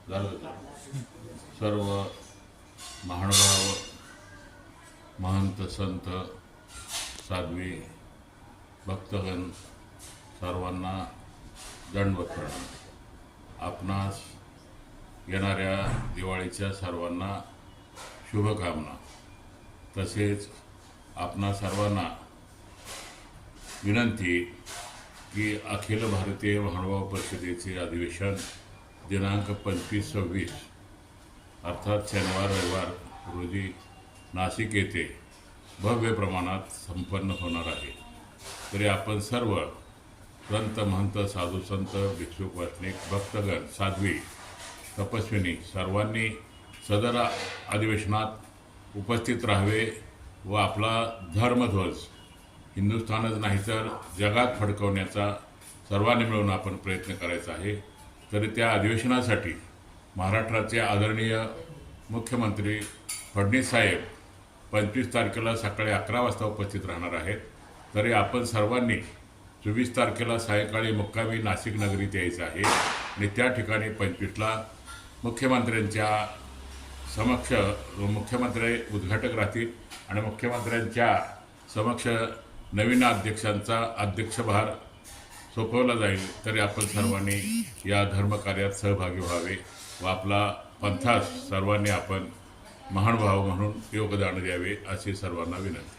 सर्व महानुभाव महंत संत साध्वी भक्तगण सर्वांना दंडवत प्रणाम। आपणास येणाऱ्या दिवाळीच्या सर्वांना शुभकामना। तसेच आपणा सर्वांना विनंती की अखिल भारतीय महानुभाव परिषदेचे अधिवेशन दिनांक 25-26 अर्थात शनिवार रविवार रोजी नाशिक येथे भव्य प्रमाणात संपन्न होणार आहे। तरी आपण सर्व संत महंत साधू संत भिक्षुक वासनिक भक्तगण साध्वी तपस्विनी सर्वांनी सदर अधिवेशनात उपस्थित राहावे व आपला धर्मध्वज हिंदुस्थानच नाही तर जगात फडकवण्याचा सर्वांनी मिळून आपण प्रयत्न करायचा आहे। तरी त्या अधिवेशनासाठी महाराष्ट्राचे आदरणीय मुख्यमंत्री फडणवीस साहेब 25 तारखेला सकाळी 11 वाजता उपस्थित राहणार आहेत। तरी आपण सर्वांनी 24 तारखेला सायंकाळी मुक्कामी नाशिक नगरीत यायचं आहे आणि त्या ठिकाणी 25ला मुख्यमंत्र्यांच्या समक्ष मुख्यमंत्री उद्घाटक राहतील आणि मुख्यमंत्र्यांच्या समक्ष नवीन अध्यक्षांचा अध्यक्षभार सोपवला जाईल। तरी आपण सर्वांनी या धर्मकार्यात सहभागी व्हावे व आपला पंथास सर्वांनी आपण महानुभाव म्हणून योगदान द्यावे अशी सर्वांना विनंती।